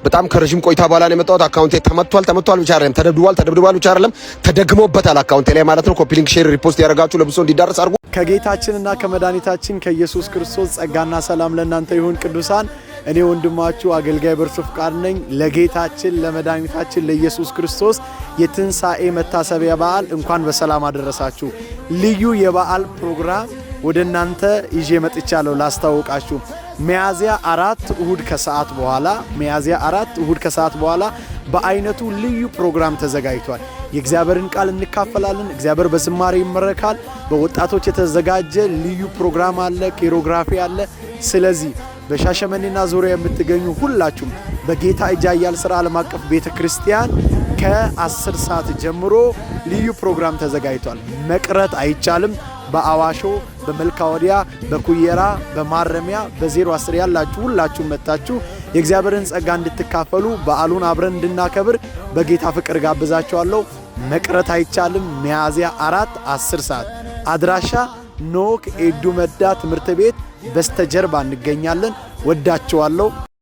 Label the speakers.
Speaker 1: በጣም ከረጅም ቆይታ በኋላ ነው የመጣሁት። አካውንቴ ተመቷል ብቻ አይደለም ተደብድቧል ብቻ አይደለም ተደግሞበታል አካውንቴ ላይ ማለት ነው። ኮፒ ሊንክ ሼር ሪፖስት ያደርጋችሁ ለብሶ እንዲዳረስ አድርጉ። ከጌታችንና ከመድኃኒታችን ከኢየሱስ ክርስቶስ ጸጋና ሰላም ለእናንተ ይሁን ቅዱሳን። እኔ ወንድማችሁ አገልጋይ በርሱ ፍቃድ ነኝ። ለጌታችን ለመድኃኒታችን ለኢየሱስ ክርስቶስ የትንሣኤ መታሰቢያ በዓል እንኳን በሰላም አደረሳችሁ። ልዩ የበዓል ፕሮግራም ወደ እናንተ ይዤ መጥቻለሁ ላስታውቃችሁ። ሚያዝያ 4 እሁድ ከሰዓት በኋላ በአይነቱ ልዩ ፕሮግራም ተዘጋጅቷል። የእግዚአብሔርን ቃል እንካፈላለን። እግዚአብሔር በዝማሬ ይመረካል። በወጣቶች የተዘጋጀ ልዩ ፕሮግራም አለ፣ ኮሪዮግራፊ አለ። ስለዚህ በሻሸመኔና ዙሪያ የምትገኙ ሁላችሁም በጌታ እጅ አያል ሥራ ዓለም አቀፍ ቤተክርስቲያን ከ10 ሰዓት ጀምሮ ልዩ ፕሮግራም ተዘጋጅቷል። መቅረት አይቻልም። በአዋሾ በመልካወዲያ በኩየራ በማረሚያ በ010 ያላችሁ ሁላችሁም መጣችሁ የእግዚአብሔርን ጸጋ እንድትካፈሉ በዓሉን አብረን እንድናከብር በጌታ ፍቅር ጋብዛችኋለሁ። መቅረት አይቻልም። ሚያዝያ 4 10 ሰዓት አድራሻ ኖክ ኤዱ መዳ ትምህርት ቤት በስተጀርባ እንገኛለን። ወዳችኋለሁ።